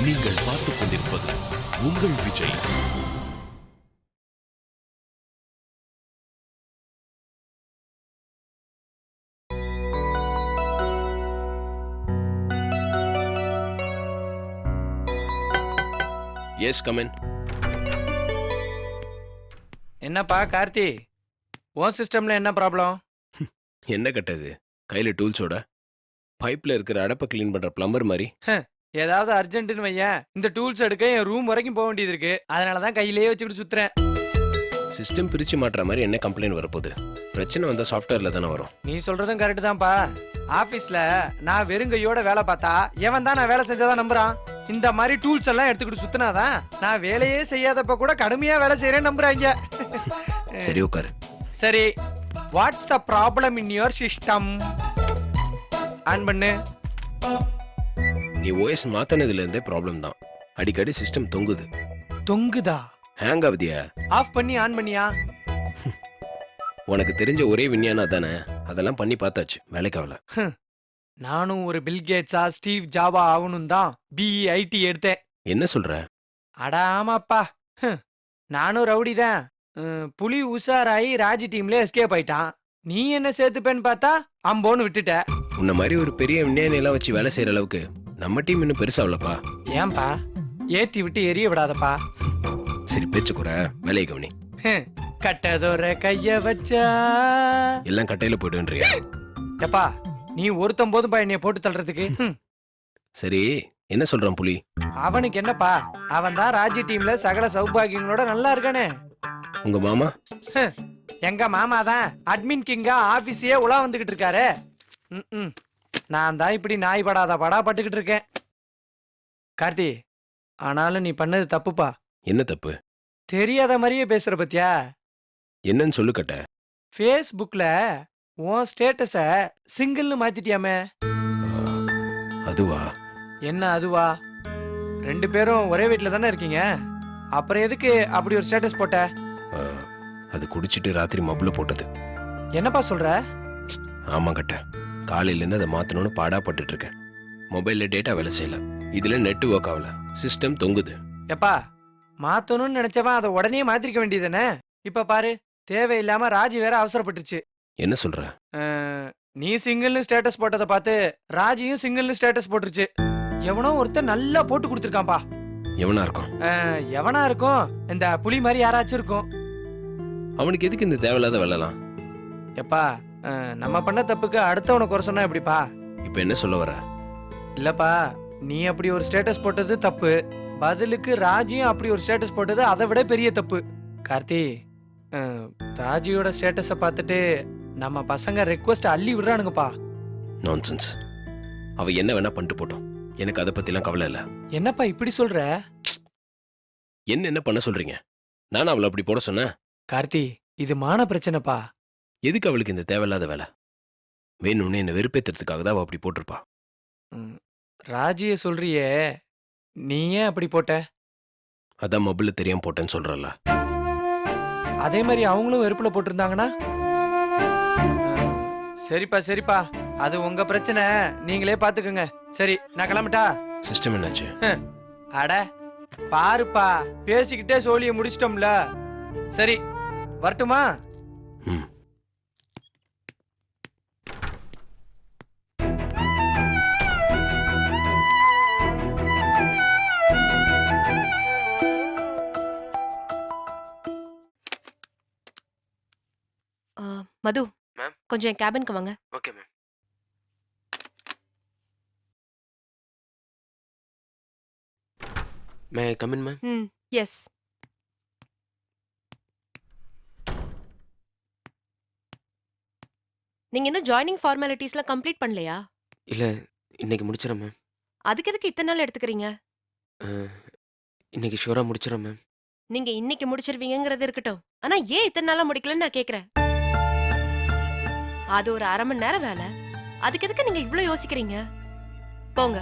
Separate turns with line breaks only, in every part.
நீங்கள் பார்த்துக் கொண்டிருப்பது உங்கள் விஜய். S come in.
என்னப்பா கார்த்தி, உன் சிஸ்டம்ல என்ன ப்ராப்ளம்?
என்ன கட்டது கையில டூல்ஸோட பைப்ல இருக்கிற அடப்பை கிளீன் பண்ற பிளம்பர் மாதிரி.
ஏதாவது அர்ஜென்ட்னு வையேன், இந்த டூல்ஸ் எடுக்க என் ரூம் வரைக்கும் போக வேண்டியது இருக்கு. அதனாலதான் கையிலேயே வச்சுக்கிட்டு சுத்துறேன்.
சிஸ்டம் பிரிச்சு மாட்டுற மாதிரி என்ன கம்ப்ளைண்ட் வரப்போகுது? பிரச்சனை வந்தா சாஃப்ட்வேர்ல தானே வரும்.
நீ சொல்றதும் கரெக்ட் தான்ப்பா. ஆபீஸ்ல நான் வெறுங்கையோட வேலை பார்த்தா எவன் தான் நான் வேலை செஞ்சாதான் நம்புறான். இந்த மாதிரி டூல்ஸ் எல்லாம் எடுத்துக்கிட்டு சுத்தினாதான் நான் வேலையே செய்யாதப்ப கூட கடுமையா வேலை செய்யறேன்னு நம்புறாங்க.
சரி உட்காரு.
சரி, what's the problem in your system? On பண்ணு.
நீ ஓஎஸ் மாத்தினதுல இருந்தே ப்ராப்ளம் தான். அடிக்கடி சிஸ்டம் தொங்குது.
தொங்குதா?
ஹேங் ஆகுதியா?
ஆஃப் பண்ணி ஆன் பண்ணியா?
உனக்கு தெரிஞ்ச ஒரே விஞ்ஞானா தானே, அதெல்லாம் பண்ணி பார்த்தாச்சு, வேலைக்கு ஆகல.
நானும் ஒரு பில் கேட்ஸா ஸ்டீவ் ஜாவா ஆகணும் தான் BEIT எடுத்தேன்.
என்ன சொல்ற?
அட ஆமாப்பா, நானும் ரவுடி தான். புலி உஷாராயி ராஜி டீம்ல எஸ்கேப் ஆயிட்டான். நீ என்ன சேர்த்துப்பேன்னு பார்த்தா அம்போன்னு விட்டுட்ட.
உன்ன மாதிரி ஒரு பெரிய விஞ்ஞானி எல்லாம் வச்சு வேலை செய்யற அளவுக்கு நம்ம டீம் இன்னும் பெருசாவலப்பா.
ஏன்பா ஏத்தி விட்டு எரிய விடாதப்பா.
சரி பேச்சு குறை, வேலையை கவனி.
கட்டதோர கைய வச்சா
எல்லாம் கட்டையில போயிடுன்றியா?
எப்பா நீ ஒருத்தம் போதும்பா என்னைய போட்டு தள்ளுறதுக்கு.
சரி என்ன சொல்றான் புலி?
அவனுக்கு என்னப்பா, அவன் தான் ராஜி டீம்ல சகல சௌபாகியங்களோட நல்லா இருக்கானே.
உங்க மாமா?
எங்க மாமா தான் அட்மின் கிங்கா ஆபீஸே உலா வந்துகிட்டு இருக்காரு. நான் தான் இப்படி நாய் படாத படா பட்டுக்கிட்டு இருக்கேன். கார்த்தி, ஆனாலும் நீ பண்ணது தப்புப்பா.
என்ன தப்பு?
தெரியாத மாதிரியே பேசுற பத்தியா?
என்னன்னு சொல்லு கட்ட.
ஃபேஸ்புக்ல உன் ஸ்டேட்டஸ சிங்கிள்னு மாத்திட்டியாமே.
அதுவா?
என்ன அதுவா? 2 பேரும் ஒரே வீட்டுல தானே இருக்கீங்க, அப்புறம் எதுக்கு அப்படி ஒரு ஸ்டேட்டஸ் போட்ட?
அது குடிச்சிட்டு ராத்திரி மப்புல போட்டது.
என்னப்பா சொல்ற?
ஆமா கட்ட, காலையில இருந்து அதை மாத்தணும்னு பாடா பட்டுட்டு இருக்கேன். மொபைல்ல டேட்டா வேலை செய்யல, இதுல நெட் ஒர்க் ஆகல, சிஸ்டம் தொங்குது.
எப்பா மாத்தணும்னு நினைச்சவன் அதை உடனே மாத்திருக்க வேண்டியதுதானே. இப்ப பாரு, தேவையில்லாம ராஜி வேற அவசரப்பட்டுருச்சு.
என்ன சொல்ற?
நீ சிங்கிள்னு ஸ்டேட்டஸ் போட்டதை பார்த்து ராஜியும் சிங்கிள்னு ஸ்டேட்டஸ் போட்டுருச்சு. எவனோ ஒருத்தன் நல்லா போட்டு கொடுத்துருக்கான்பா.
எவனா இருக்கும்?
எவனா இருக்கும்? இந்த புலி மாதிரி யாராச்சும் இருக்கும்.
அவனுக்கு எதுக்கு இந்த தேவையில்லாத வேலைலாம்?
எப்பா நம்ம பண்ண தப்புக்கு அடுத்தவனை குறை சொன்னா எப்படிப்பா?
இப்ப என்ன சொல்ல வர?
இல்லப்பா, நீ அப்படி ஒரு ஸ்டேட்டஸ் போட்டது தப்பு, பதிலுக்கு ராஜியும் அப்படி ஒரு ஸ்டேட்டஸ் போட்டது அதை விட பெரிய தப்பு. கார்த்தி, ராஜியோட ஸ்டேட்டஸை பார்த்துட்டு நம்ம பசங்க ரெக்வஸ்ட் அள்ளி விடுறானுங்கப்பா.
நான்சென்ஸ். அவ என்ன வேணா பண்ணிட்டு போட்டோம், எனக்கு அதை பத்திலாம் கவலை இல்ல.
என்னப்பா இப்படி சொல்ற?
என்ன பண்ண சொல்றீங்க? நானும் அவளை அப்படி போட சொன்னேன்?
கார்த்தி, இது மான பிரச்சனைப்பா.
எதுக்கு அவளுக்கு இந்த தேவையில்லாத வேலை? வேணும்னு என்ன வெறுப்பேத்துறதுக்காக தான் அவ அப்படி போட்டிருப்பா.
ராஜிய சொல்றியே, நீ ஏன் அப்படி போட்ட?
அதான் மொபைல்ல தெரியாம போட்டேன்னு சொல்றல.
அதே மாதிரி அவங்களும் வெறுப்புல போட்டிருந்தாங்கன்னா? சரிப்பா சரிப்பா, அது உங்க பிரச்சனை, நீங்களே பாத்துக்கோங்க. சரி நான் கிளம்பிட்டா?
சிஸ்டம் என்னாச்சு?
அட பாருப்பா, பேசிக்கிட்டே சோழிய முடிச்சிட்டோம்ல. சரி வரட்டுமா?
மது
மேம்,
கொஞ்சம் என் கேபினுக்கு வாங்க.
Okay ma'am. May I come in ma'am?
Yes. நீங்க இன்னும் ஜாயினிங் ஃபார்மாலிட்டிஸ்லாம் கம்ப்ளீட் பண்ணலையா?
இல்ல, இன்னைக்கு முடிச்சிடறேன் மேம்.
அதுக்கு எதுக்கு இத்தனை நாள் எடுத்துக்கிறீங்க?
இன்னைக்கு ஷூரா முடிச்சிடறேன் மேம்.
நீங்க இன்னைக்கு முடிச்சிருவீங்கங்கிறது இருக்கட்டும், ஆனா ஏன் இத்தனை நாளா முடிக்கலன்னு நான் கேக்குறேன். அது ஒரு 1/2 மணி நேரம் வேலை, அதுக்கு எதுக்கு நீங்க இவ்ளோ யோசிக்கிறீங்க? போங்க,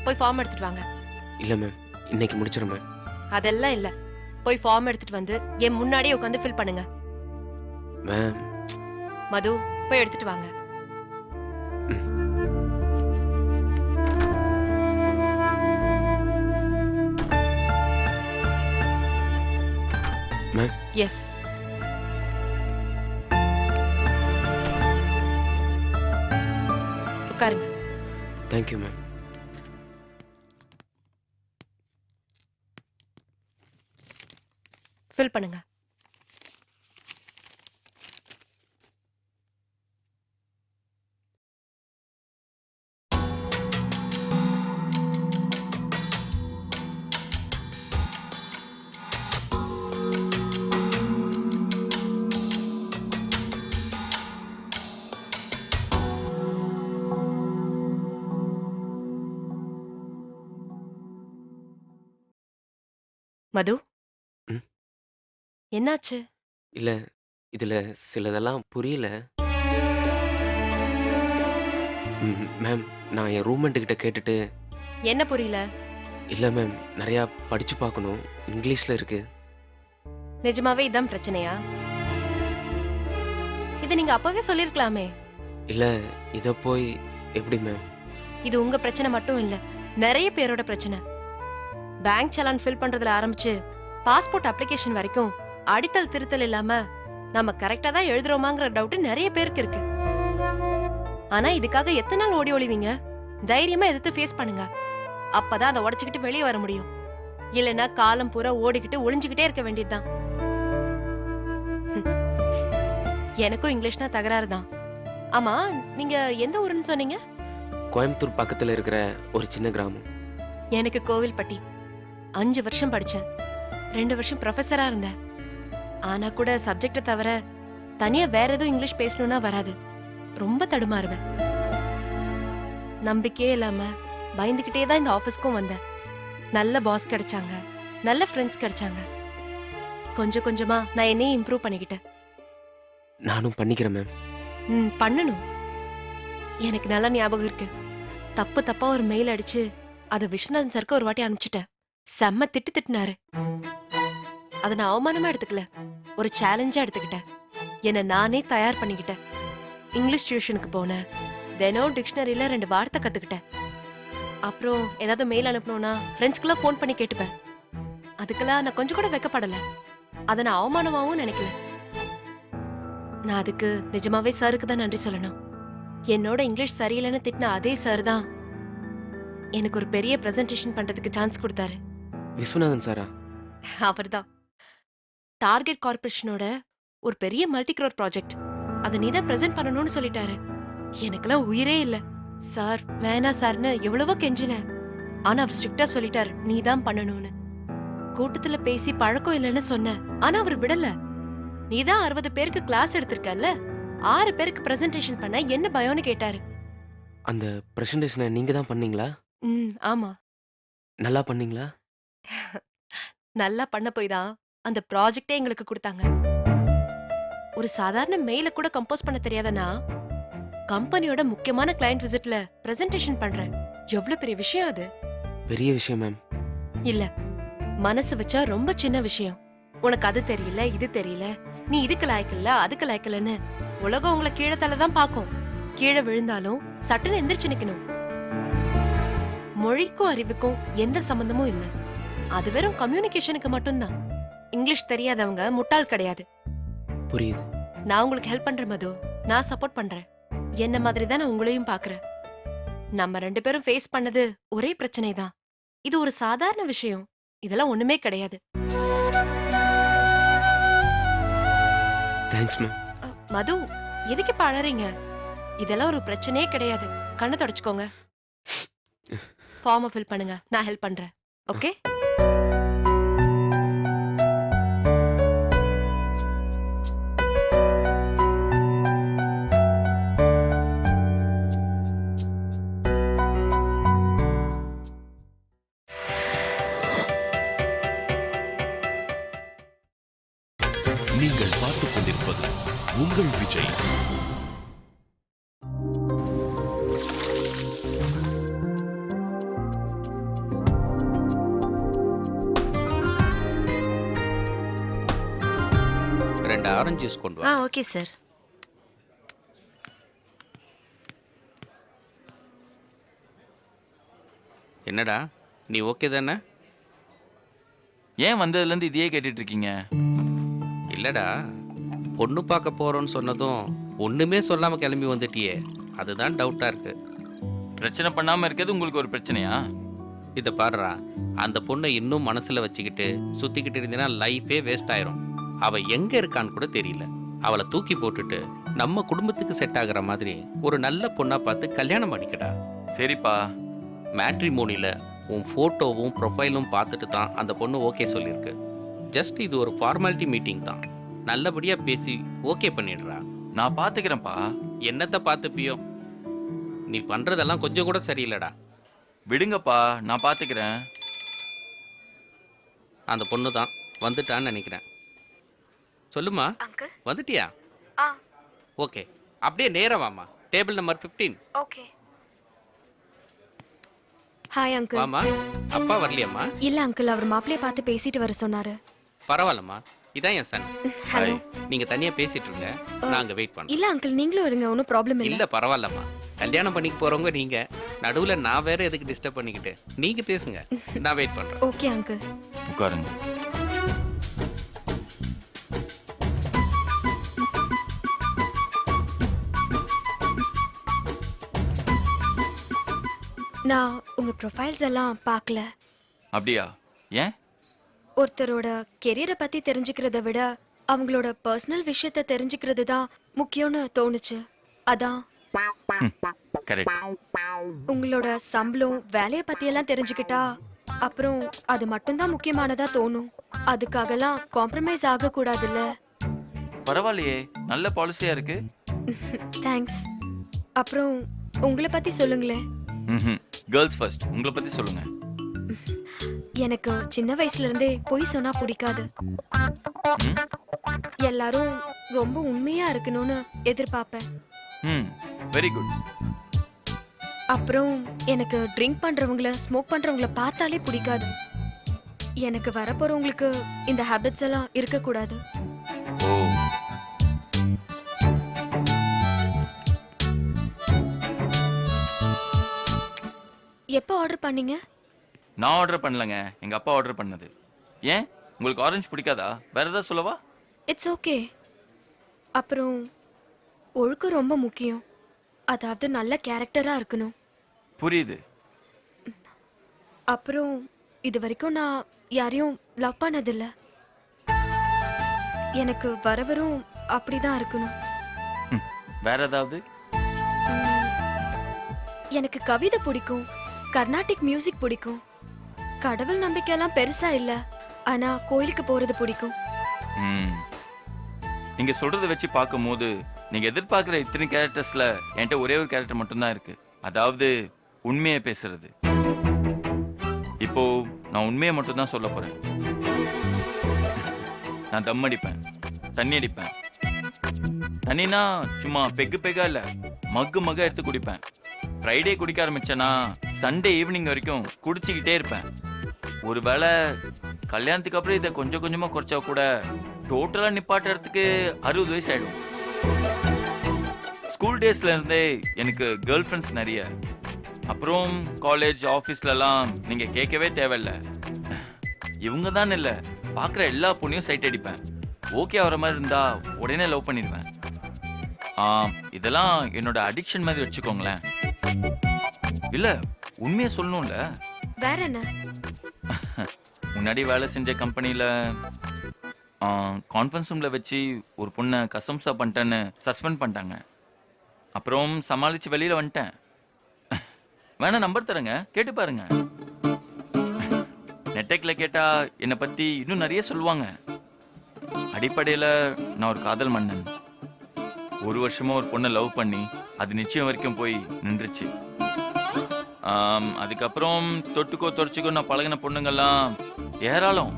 போய் ஃபார்ம் எடுத்துட்டு வாங்க.
இல்ல மேம், இன்னைக்கு முடிச்சிடறேன் மேம்.
அதெல்லாம் இல்ல, போய் ஃபார்ம் எடுத்துட்டு வந்து என் முன்னாடியே உட்காந்து ஃபில் பண்ணுங்க.
மேம்.
மது, போய் எடுத்துட்டு வாங்க. எஸ். உட்காருங்க.
Thank you ma'am.
ஃபில் பண்ணுங்க. மது,
ம்?
என்னாச்சு?
இல்லை, இதில் சிலதெல்லாம் புரியல. மேம், நான் என் ரூம்மேட்டுக்கிட்ட கேட்டுட்டு.
என்ன புரியல?
இல்லை மேம், நிறையா படித்து பார்க்கணும், இங்கிலீஷில் இருக்கு.
நிஜமாவே இதான் பிரச்சனையா? இதை நீங்க அப்பவே சொல்லிருக்கலாமே.
இல்லை, இதை போய் எப்படி மேம்?
இது உங்க பிரச்சனை மட்டும் இல்ல, நிறைய பேரோட பிரச்சனை. பேங்க் சலான் ஃபில் பண்றதுல ஆரம்பிச்சு பாஸ்போர்ட் அப்ளிகேஷன் வரைக்கும் அடித்தல் திருத்தல் இல்லாம நம்ம கரெக்டா தான் எழுதுறோமாங்கிற டவுட் நிறைய பேருக்கு இருக்கு. ஆனா இதுக்காக எத்தனை நாள் ஓடி ஒளிவீங்க? தைரியமா எதிர்த்து ஃபேஸ் பண்ணுங்க. அப்பதான் அதை உடைச்சுக்கிட்டு வெளியே வர முடியும். இல்லைன்னா காலம் பூரா ஓடிக்கிட்டு ஒளிஞ்சுக்கிட்டே இருக்க வேண்டியதுதான். எனக்கும் இங்கிலீஷ்னா தகராறு தான். ஆமா, நீங்க எந்த ஊருன்னு சொன்னீங்க?
கோயம்புத்தூர் பக்கத்தில் இருக்கிற ஒரு சின்ன கிராமம்.
எனக்கு கோவில்பட்டி. 5 வருஷம் படிச்சேன். 2 வருஷம் ப்ரொஃபஸரா இருந்தேன். ஆனா கூட சப்ஜெக்ட தவிர தனியா வேற எதுவும் இங்கிலீஷ் பேசணும்னா வராது. ரொம்ப தடுமாறுவேன். நம்பிக்கையே இல்லாம பயந்துகிட்டே தான் இந்த ஆபீஸ்க்கும் வந்தேன். நல்ல பாஸ் கிடைச்சாங்க, நல்ல ஃப்ரெண்ட்ஸ் கிடைச்சாங்க. கொஞ்சம் கொஞ்சமா நான் என்னையும் இம்ப்ரூவ் பண்ணிக்கிட்டேன்.
நானும் பண்ணிக்கிறேன் மேம்.
பண்ணணும். எனக்கு நல்ல ஞாபகம் இருக்கு. தப்பு தப்பா ஒரு மெயில் அடிச்சு அதை விஸ்வநாதன் சருக்கு ஒரு வாட்டி அனுப்பிச்சிட்டேன். செம்ம திட்டினாரு. அதை நான் அவமானமா எடுத்துக்கல, ஒரு சேலஞ்சா எடுத்துக்கிட்டேன். என்னை நானே தயார் பண்ணிக்கிட்டேன். இங்கிலீஷ் டியூஷனுக்கு போனேன். தினம் டிக்ஷனரியில 2 வார்த்தை கத்துக்கிட்டேன். அப்புறம் ஏதாவது மெயில் அனுப்பணும்னா ஃப்ரெண்ட்ஸ்க்கெல்லாம் ஃபோன் பண்ணி கேட்டுப்பேன். அதுக்கெல்லாம் நான் கொஞ்சம் கூட வெக்கப்படல. அதை நான் அவமானமாவும் நினைக்கல. நான் அதுக்கு நிஜமாவே சாருக்கு தான் நன்றி சொல்லணும். என்னோட இங்கிலீஷ் சரியில்லைன்னு திட்டின அதே சார் தான் எனக்கு ஒரு பெரிய பிரசன்டேஷன் பண்றதுக்கு சான்ஸ் கொடுத்தாரு.
விஸ்வநாதன் சாரா?
அவர்தான். டார்கெட் கார்பரேஷனோட ஒரு பெரிய மல்டி க்ரோர் ப்ராஜெக்ட். அதை நீ தான் பிரசன்ட் பண்ணணும்னு சொல்லிட்டாரு. எனக்கெல்லாம் உயிரே இல்ல. சார் வேணா சார்னு எவ்வளவோ கெஞ்சினேன். ஆனா அவர் ஸ்ட்ரிக்டா சொல்லிட்டாரு, நீ தான் பண்ணணும்னு. கூட்டத்துல பேசி பழக்கம் இல்லைன்னு சொன்னேன். ஆனா அவர் விடல. நீ தான் 60 பேருக்கு கிளாஸ் எடுத்திருக்கல்ல, 6 பேருக்கு பிரசன்டேஷன் பண்ண என்ன பயம்னு கேட்டாரு.
அந்த ப்ரெசன்டேஷனை நீங்கள் தான் பண்ணீங்களா?
ஆமா.
நல்லா பண்ணீங்களா?
நல்லா பண்ண போய் தான் அந்த ப்ராஜெக்டே எங்களுக்கு கொடுத்தாங்க. ஒரு சாதாரண மெயில கூட கம்போஸ் பண்ண தெரியாதனா கம்பெனியோட முக்கியமான கிளையண்ட் விசிட்ல பிரசன்டேஷன் பண்றேன். எவ்வளவு பெரிய விஷயம் அது.
பெரிய விஷயம் மேம்.
இல்ல, மனசு வச்சா ரொம்ப சின்ன விஷயம். உனக்கு அது தெரியல, இது தெரியல, நீ இதுக்கு லாய்க்கல, அதுக்கு லாய்க்கலன்னு உலகம் உங்களை கீழே தள்ளதான் பாக்கும். கீழே விழுந்தாலும் சட்டுன்னு எந்திரிச்சு நிக்கணும். மொழிக்கும் அறிவுக்கும் எந்த சம்பந்தமும் இல்ல. அது வெறும் கம்யூனிகேஷனுக்கு மட்டும்தான். இங்கிலீஷ் தெரியாதவங்க முட்டாள் கிடையாது.
புரியுது.
நான் உங்களுக்கு ஹெல்ப் பண்றேன் மது. நான் சப்போர்ட் பண்றேன். என்ன மாதிரி தான் நான் உங்களையும் பாக்குறேன். நம்ம 2 பேரும் ஃபேஸ் பண்ணது ஒரே பிரச்சனை தான். இது ஒரு சாதாரண விஷயம். இதெல்லாம் ஒண்ணுமே கிடையாது.
Thanks ma'am.
மது, எதுக்கு இப்ப அழறீங்க? இதெல்லாம் ஒரு பிரச்சனையே கிடையாது. கண்ணை தொடச்சுக்கோங்க. ஃபார்மை ஃபில் பண்ணுங்க, நான் ஹெல்ப் பண்றேன். ஓகே?
நீங்கள் பார்த்துக் கொண்டிருப்பது உங்கள் விஜய்.
ரெண்டு ஆரஞ்சு ஜூஸ் கொண்டு வா.
Okay sir.
என்னடா, நீ ஓகே தானே?
ஏன் வந்ததுலேருந்து இதையே கேட்டுட்டு இருக்கீங்க?
இல்லடா, பொண்ணு பார்க்க போறோம்னு சொன்னதும் ஒண்ணுமே சொல்லாம கிளம்பி வந்துட்டியே, அதுதான் டவுட்டா இருக்கு.
பிரச்சனை பண்ணாம இருக்கிறது உங்களுக்கு ஒரு பிரச்சனையா?
இதை பாடுறா, அந்த பொண்ணை இன்னும் மனசுல வச்சுக்கிட்டு சுத்திக்கிட்டு இருந்தீங்கன்னா லைஃபே வேஸ்ட் ஆயிரும். அவ எங்க இருக்கான்னு கூட தெரியல. அவளை தூக்கி போட்டுட்டு நம்ம குடும்பத்துக்கு செட் ஆகுற மாதிரி ஒரு நல்ல பொண்ணா பார்த்து கல்யாணம் பண்ணிக்கடா.
சரிப்பா.
மேட்ரிமோனியில் உன் ஃபோட்டோவும் ப்ரொஃபைலும் பார்த்துட்டு தான் அந்த பொண்ணு ஓகே சொல்லியிருக்கு. ஜஸ்ட் இது ஒரு ஃபார்மாலிட்டி மீட்டிங் தான். நல்லபடியாக பேசி ஓகே பண்ணிடுறா.
நான் பாத்துக்கிறேன்ப்பா.
என்னத்தை பார்த்துப்பியோ, நீ பண்ணுறதெல்லாம் கொஞ்சம் கூட சரியில்லைடா.
விடுங்கப்பா, நான் பாத்துக்கிறேன்.
அந்த பொண்ணு தான் வந்துட்டான்னு நினைக்கிறேன். சொல்லுமா,
அங்கிள்.
வந்துட்டியா?
ஆ,
ஓகே, அப்படியே நேரா வாமா. Table number 15.
Okay. Hi uncle.
வாமா. அப்பா வரலையாம்மா?
இல்ல அங்கிள், அவர் மாப்பிளைய பார்த்து பேசிட்டு வர சொன்னாரு.
பரவாயில்லம்மா, இதான் என் சன்.
ஹலோ.
நீங்க தனியா பேசிட்டு இருங்க, நான் அங்க வெயிட் பண்றேன்.
இல்ல அங்கிள், நீங்களும் இருங்க, ஒன்றும் ப்ராப்ளம் இல்ல.
இல்ல பரவாயில்லம்மா, கல்யாணம் பண்ணிக்க போறவங்க நீங்க, நடுவுல நான் வேற எதுக்கு டிஸ்டர்ப் பண்ணிக்கிட்டு? நீங்க பேசுங்க, நான் வெயிட் பண்றேன்.
Okay uncle.
உட்காருங்க.
நான் உங்க ப்ரொஃபைல்ஸ் எல்லாம் பார்க்கல.
அப்படியா? ஏன்?
ஒருத்தரோட கெரியரை பத்தி தெரிஞ்சுக்கிறத விட அவங்களோட பர்சனல் விஷயத்த தெரிஞ்சுக்கிறது தான் முக்கியம்னு தோணுச்சு. அதான்.
கரெக்ட்.
உங்களோட சம்பளம், வேலைய பத்தி எல்லாம் தெரிஞ்சுக்கிட்டா அப்புறம் அது மட்டும்தான் முக்கியமானதா தோணும். அதுக்காகலாம் காம்ப்ரமைஸ் ஆக கூடாதுல்ல.
பரவாயில்லையே, நல்ல பாலிசியா இருக்கு.
தேங்க்ஸ். அப்புறம் உங்களை பத்தி சொல்லுங்களேன்.
Girls first. உங்களை பத்தி சொல்லுங்க.
எனக்கு சின்ன வயசுல இருந்தே பொய் சொன்னா பிடிக்காது. எல்லாரும் ரொம்ப உண்மையா இருக்கணும்னு எதிர்பார்ப்பேன்.
Very good.
அப்புறம் எனக்கு ட்ரிங்க் பண்றவங்கள, ஸ்மோக் பண்றவங்கள பார்த்தாலே பிடிக்காது. எனக்கு வரப்போறவங்களுக்கு இந்த ஹேபிட்ஸ் எல்லாம் இருக்க கூடாது.
ஓ.
எப்போ ஆர்டர் பண்ணீங்க?
நான் ஆர்டர் பண்ணலங்க, எங்க அப்பா ஆர்டர் பண்ணது. ஏன், உங்களுக்கு ஆரஞ்சு பிடிக்காதா? வேற ஏதாவது சொல்லவா?
It's okay. அப்புறம் ஒழுக்கம் ரொம்ப முக்கியம். அதாவது நல்ல கேரக்டரா இருக்கணும்.
புரியுது.
அப்புறம் இது வரைக்கும் நான் யாரையும் லவ் பண்ணதில்ல. எனக்கு வரவரும் அப்படிதான் இருக்கணும்.
வேற ஏதாவது?
எனக்கு கவிதை பிடிக்கும், கர்நாடிக் மியூசிக் பிடிக்கும். கடவுள் நம்பிக்கையெல்லாம் பெருசா இல்ல, ஆனா கோயிலுக்கு போறது பிடிக்கும்.
நீங்க சொல்றதை வச்சு பார்க்கும்போது நீங்க எதிர்பார்க்கிற இத்தனை கேரக்டர்ஸ்ல என்கிட்ட ஒரே ஒரு கேரக்டர் மட்டும்தான் இருக்கு. அதாவது உண்மையை பேசுறது. இப்போ நான் உண்மையை மட்டும்தான் சொல்ல போறேன். நான் தம் அடிப்பேன், தண்ணி அடிப்பேன். தண்ணினா சும்மா பெக்கா இல்ல, மக்கு எடுத்து குடிப்பேன். ஃப்ரைடே குடிக்க ஆரம்பிச்சேன்னா சண்டே ஈவினிங் வரைக்கும் குடிச்சுக்கிட்டே இருப்பேன். ஒருவேளை கல்யாணத்துக்கு அப்புறம் இதை கொஞ்சம் கொஞ்சமா குறைச்சா கூட டோட்டலா நிப்பாட்டுறதுக்கு 60 வயசு ஆயிடும். ஸ்கூல் டேஸ்ல இருந்தே எனக்கு கேர்ள் ஃப்ரெண்ட்ஸ் நிறைய. அப்புறம் காலேஜ், ஆஃபீஸ்லலாம் நீங்க கேட்கவே தேவையில்ல. இவங்க தான் இல்ல, பார்க்குற எல்லா பொண்ணையும் சைட் அடிப்பேன். ஓகே ஆகிற மாதிரி இருந்தா உடனே லவ் பண்ணிடுவேன். இதெல்லாம் என்னோட அடிக்ஷன் மாதிரி வச்சுக்கோங்களேன். இல்ல, உண்மையை சொல்லணும்ல.
வேற என்ன?
முன்னாடி வேலை செஞ்ச கம்பெனியில கான்ஃபரன்ஸ் ரூம்ல வச்சு ஒரு பொண்ணை கசம்சா பண்ணிட்டேன்னு சஸ்பெண்ட் பண்ணிட்டாங்க. அப்புறம் சமாளிச்சு வெளியில வந்துட்டேன். வேணா நம்பர் தரேங்க, கேட்டு பாருங்க. நெட்டெக்ல கேட்டா என்னை பத்தி இன்னும் நிறைய சொல்லுவாங்க. அடிப்படையில நான் ஒரு காதல் மன்னன். 1 வருஷமா ஒரு பொண்ணை லவ் பண்ணி அது நிச்சயம் வரைக்கும் போய் நின்றுச்சு. அதுக்கப்புறம் தொட்டுக்கோ தொடச்சிக்கோ நான் பழகின பொண்ணுங்கெல்லாம் ஏராளம்.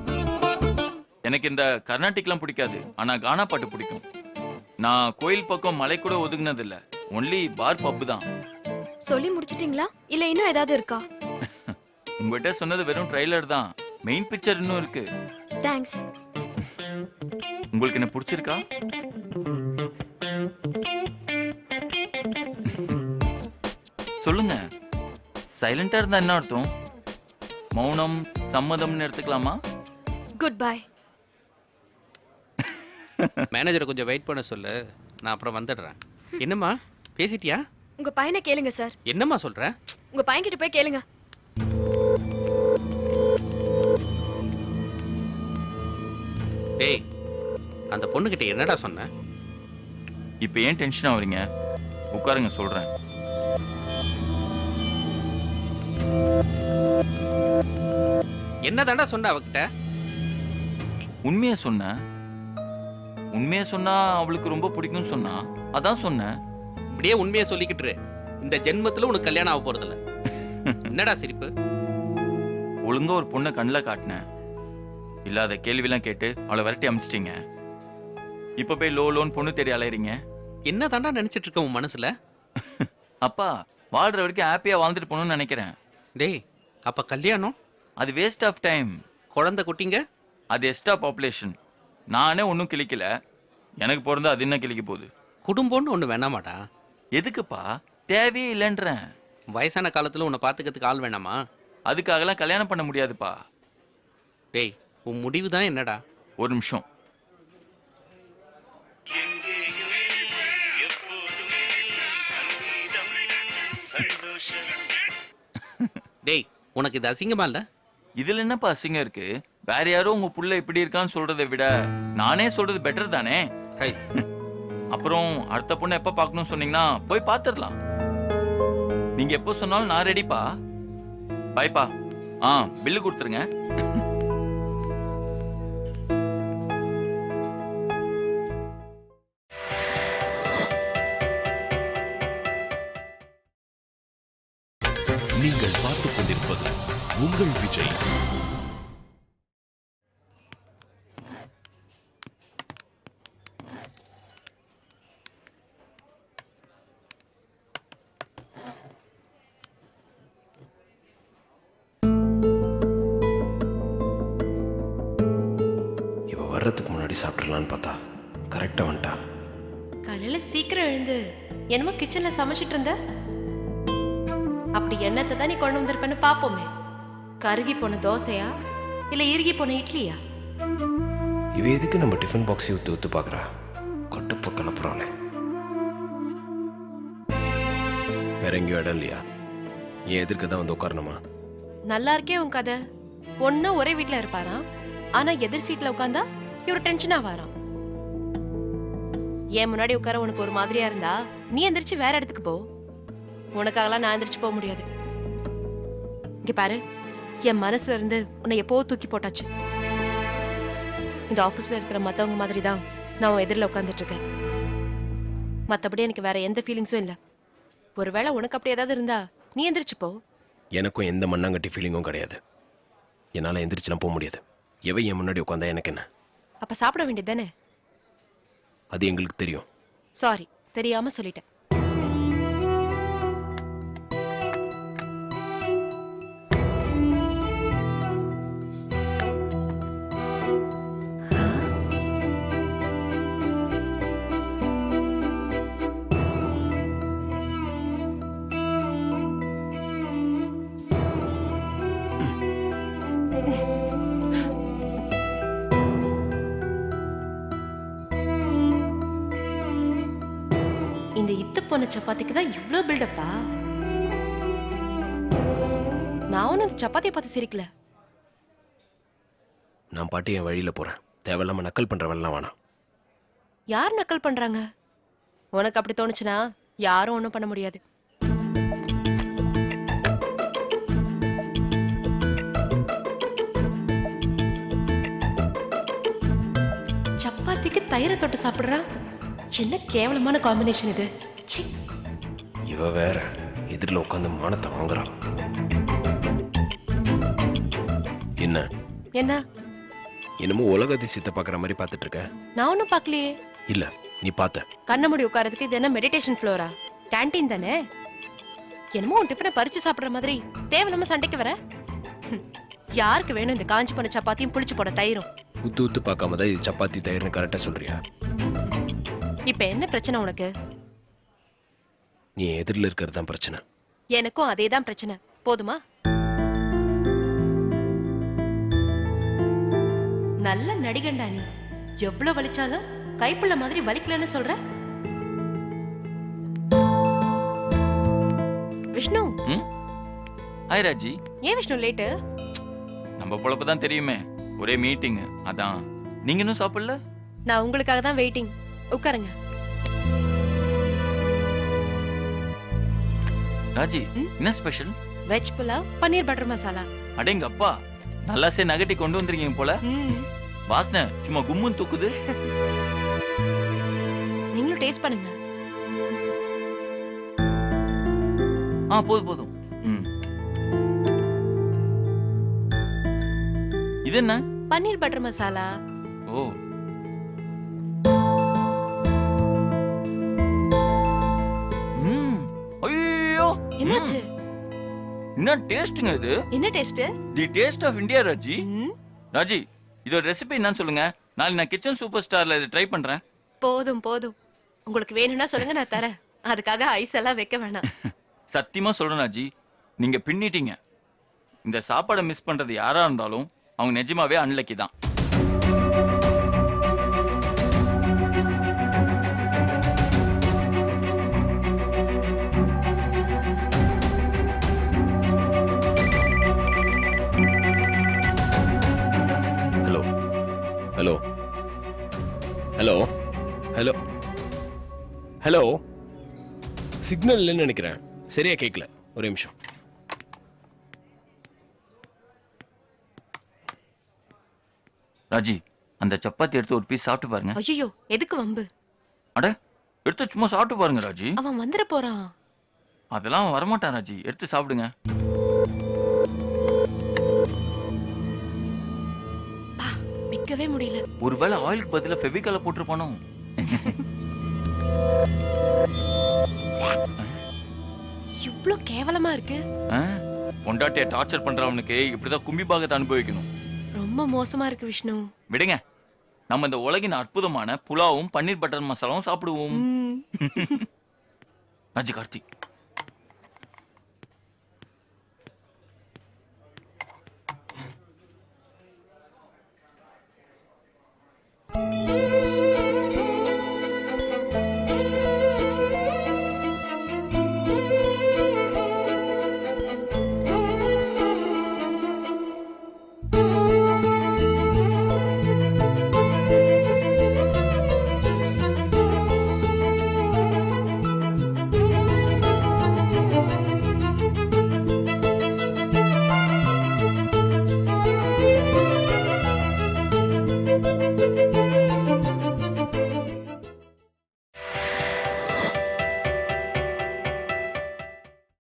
எனக்கு இந்த கர்நாடிக்லாம் பிடிக்காது, ஆனா கானா பாட்டு பிடிக்கும். நான் கோயில் பக்கம் மலை கூட ஒதுங்கினது இல்ல, ஒன்லி பார் பப்பு தான்.
சொல்லி முடிச்சிட்டீங்களா இல்ல இன்னும் ஏதாவது இருக்கா?
உங்ககிட்ட சொன்னது வெறும் ட்ரைலர் தான், மெயின் பிக்சர் இன்னும் இருக்கு.
தேங்க்ஸ்.
உங்களுக்கு என்ன பிடிச்சிருக்கா? சொல்லுங்க. சைலண்டா இருந்தா என்ன அர்த்தம்? மௌனம் சம்மதம்னு எடுத்துக்கலாமா?
Good bye.
மேனேஜரை கொஞ்சம் வெயிட் பண்ண சொல்லு, நான் அப்புறம் வந்துடுறேன். என்னம்மா பேசிட்டியா?
உங்க பையனை கேளுங்க சார்.
என்னம்மா சொல்ற?
உங்க பையன் கிட்ட போய் கேளுங்க.
டேய், அந்த பொண்ணுகிட்ட என்னடா சொன்ன?
இப்போ ஏன் டென்ஷன் ஆகுறீங்க? உட்காருங்க சொல்றேன்.
என்னதாண்டா சொன்ன அவகிட்ட?
உண்மையை சொன்னேன். உண்மையை சொன்னா அவளுக்கு ரொம்ப பிடிக்கும்னு சொன்னா அதான் சொன்னேன்.
இப்படியே உண்மையை சொல்லிக்கிட்டு இரு. இந்த ஜென்மத்துல உனக்கு கல்யாணம் ஆக போறதில்ல. என்னடா சிரிப்பு?
ஒழுங்கா ஒரு பொண்ணை கண்ணில் காட்டினேன். இல்லாத கேள்விலாம் கேட்டு அவளை விரட்டி அமிச்சிட்டீங்க. இப்போ போய் லோன்னு பொண்ணு தேடி அலையறீங்க.
என்னதாண்டா நினைச்சிட்டு இருக்க உன் மனசுல?
அப்பா, வாழ்ற வரைக்கும் ஹாப்பியாக வாழ்ந்துட்டு போகணும்னு நினைக்கிறேன்.
டேய், அப்ப கல்யாணம்?
அது வேஸ்ட் ஆஃப் டைம்.
குழந்தை குட்டிங்க?
அது எக்ஸ்ட்ரா பாப்புலேஷன். நானே ஒன்றும் கிளிக்கல, எனக்கு பிறந்தா அது என்ன கிளிக்க போகுது?
குடும்பம்னு ஒண்ணு வேணாமாடா?
எதுக்குப்பா? தேவையே இல்லைன்றேன்.
வயசான காலத்துல உன்னை பாத்துக்கிறதுக்கு ஆள் வேணாமா?
அதுக்காகலாம் கல்யாணம் பண்ண முடியாதுப்பா.
டேய், உன் முடிவு தான் என்னடா?
ஒரு நிமிஷம்.
டேய், உனக்கு இது அசிங்கமா இல்ல?
இதுல என்னப்பா அசிங்கம் இருக்கு? வேற யாரோ உங்க புள்ள இப்படி இருக்கான்னு சொல்றதை விட நானே சொல்றது பெட்டர் தானே?
ஹை.
அப்புறம் அடுத்த பொண்ணை எப்ப பார்க்கணும்னு சொன்னீங்கன்னா போய் பார்த்துடலாம். நீங்க எப்போ சொன்னாலும் நான் ரெடிப்பா. பாய்ப்பா. பில்லு கொடுத்துருங்க.
நீங்கள் பார்த்துக் கொண்டிருப்பது உங்கள் விஜய்.
இவ வர்றதுக்கு முன்னாடி சாப்பிட்றலான்னு பார்த்தா கரெக்டாக வந்துட்டா.
காலையில சீக்கிரம் எழுந்து என்னமோ கிச்சன்ல சமைச்சிட்டு இருந்த. அப்படி எண்ணத்தை தான் நீ கொண்டு வந்திருப்பேன்னு பாப்போமே. கருகி போன தோசையா இல்ல இறுகி போன இட்லியா?
இவ எதுக்கு நம்ம டிஃபன் பாக்ஸை ஊற்று ஊற்று பார்க்குறா? கட்டுப்பு கலப்புறாளே. வேற எங்கேயும் இடம் இல்லையா? ஏன் எதிர்க்க தான் வந்து உட்காரணுமா?
நல்லா இருக்கே உன் கதை. ஒன்னும் ஒரே வீட்டுல இருப்பாராம், ஆனா எதிர் சீட்ல உட்காந்தா இவரு டென்ஷனா வாராம். ஏன் முன்னாடி உட்கார உனக்கு ஒரு மாதிரியா இருந்தா நீ எந்திரிச்சு வேற இடத்துக்கு போ. உனக்காகலாம் நான் எந்திரிச்சு போக முடியாது. இங்க பாரு, என் மனசுல இருந்து உன்னை எப்போ தூக்கி போட்டாச்சு. இந்த ஆபீஸ்ல இருக்கிற மத்தவங்க மாதிரி தான் நான் உன் எதிரில் உட்காந்துட்டு இருக்கேன். மத்தபடி எனக்கு வேற எந்த ஃபீலிங்ஸும் இல்லை. ஒருவேளை உனக்கு அப்படி ஏதாவது இருந்தா நீ எந்திரிச்சு போ.
எனக்கும் எந்த மண்ணாங்கட்டி ஃபீலிங்கும் கிடையாது. என்னால் எந்திரிச்சுலாம் போக முடியாது. எவை என் முன்னாடி உட்காந்தா எனக்கு என்ன?
அப்ப சாப்பிட வேண்டியது தானே?
அது எங்களுக்கு தெரியும்.
சாரி, தெரியாம சொல்லிட்டேன். இந்த இத்து போன சப்பாத்திக்கு தான் இவ்ளோ பில்டப்பா? நான் ஒன்னும் அந்த சப்பாத்தியை பார்த்து சிரிக்கல.
நான் பாட்டி என் வழியில் போகிறேன். தேவையில்லாமல் நக்கல் பண்ணுற வேலைலாம் வேணாம்.
யார் நக்கல் பண்றாங்க? உனக்கு அப்படி தோணுச்சுன்னா யாரும் ஒன்றும் பண்ண முடியாது. சப்பாத்திக்கு தயிரை தொட்டு சாப்பிடுறா. என்ன கேவலமான காம்பினேஷன் இது. ச்சீ.
இவ வேற எதிரில் உட்காந்து மானத்தை வாங்குறா. என்ன
என்ன
என்னமோ உலக அதிசயத்தை பார்க்குற மாதிரி பார்த்துட்டு இருக்க?
நான் ஒன்றும் பார்க்கலையே.
இல்ல, நீ பார்த்த.
கண்ண மூடி உட்காரதுக்கு இது என்ன மெடிடேஷன் ஃப்ளோரா? கேண்டீன் தானே. என்னமோ உன் டிஃபனை பறிச்சு சாப்பிடுற மாதிரி தேவையில்லாம சண்டைக்கு வர. யாருக்கு வேணும் இந்த காஞ்சி போன சப்பாத்தியும் புளிச்சு போன தயிரும்?
ஊத்து ஊத்து பார்க்காம தான் இது சப்பாத்தி தயிர்னு கரெக்டாக சொல்றியா?
இப்ப என்ன பிரச்சனை உனக்கு?
நீ எதிரில் இருக்கிறது தான் பிரச்சனை.
எனக்கும் அதே தான் பிரச்சனை. போதுமா? நல்ல நடிகண்டா நீ. எவ்வளவு வலிச்சாலும் கைப்புள்ள மாதிரி வலிக்கலன்னு சொல்ற? விஷ்ணு,
ஹாய் ராஜி.
ஏன் விஷ்ணு லேட்டு?
நம்ம பொழப்பு தான் தெரியுமே, ஒரே மீட்டிங் அதான். நீங்க இன்னும் சாப்பிடல?
நான் உங்களுக்காக தான் வெயிட்டிங். உட்காருங்க.
ராஜி, என்ன ஸ்பெஷல்?
வெஜ் புலாவ், பன்னீர் பட்டர் மசாலா.
அடேங்க அப்பா, நல்லா சே நகட்டி கொண்டு வந்திருக்கீங்க போல. வாசனை சும்மா கும்முன்னு தூக்குது.
நீங்களும் டேஸ்ட் பண்ணுங்க.
போதும் போதும். இது என்ன?
பன்னீர் பட்டர் மசாலா.
ஓ, ஐயோ,
என்னாச்சு?
என்ன டேஸ்ட்ங்க இது?
என்ன taste?
The taste of India Raji. Raji, இதோட ரெசிபி என்னன்னு சொல்லுங்க. நாளைக்கு நான் கிச்சன் சூப்பர் ஸ்டார்ல இதை ட்ரை பண்றேன்.
போதும் போதும், உங்களுக்கு வேணும்னா சொல்லுங்க, நான் தரேன். அதுக்காக ஐஸ் எல்லாம் வைக்க வேணாம்.
சத்தியமா சொல்றேன் ராஜி, நீங்க பின்னிட்டீங்க. இந்த சாப்பாடை மிஸ் பண்றது யாரா இருந்தாலும் அவங்க நிஜமாவே அன்லக்கி தான்.
Hello hello hello hello hello signal இல்லைன்னு நினைக்கிறேன், சரியா கேட்கல. ஒரு நிமிஷம்.
ராஜி, அந்த சப்பாத்தி எடுத்து ஒரு பீஸ் சாப்பிட்டு பாருங்க.
ஐயோ, எதுக்கு வம்பு?
அட, எடுத்து சும்மா சாப்பிட்டு பாருங்க ராஜி.
அவன் வந்துட போறான்.
அதெல்லாம் அவன் வரமாட்டான் ராஜி, எடுத்து சாப்பிடுங்க.
விக்கவே முடியல.
ஒருவேளை ஆயிலுக்கு பதிலா ஃபெவிகால போட்டுருப்பானோ?
இவ்ளோ கேவலமா இருக்கு.
பொண்டாட்டிய டார்ச்சர் பண்றவனுக்கு இப்படிதான் கும்பி பாகத்தை அனுபவிக்கணும்.
ரொம்ப மோசமா இருக்கு விஷ்ணு.
விடுங்க, நம்ம இந்த உலகின் அற்புதமான புலாவும் பன்னீர் பட்டர் மசாலாவும் சாப்பிடுவோம். ராஜி, கார்த்திக்,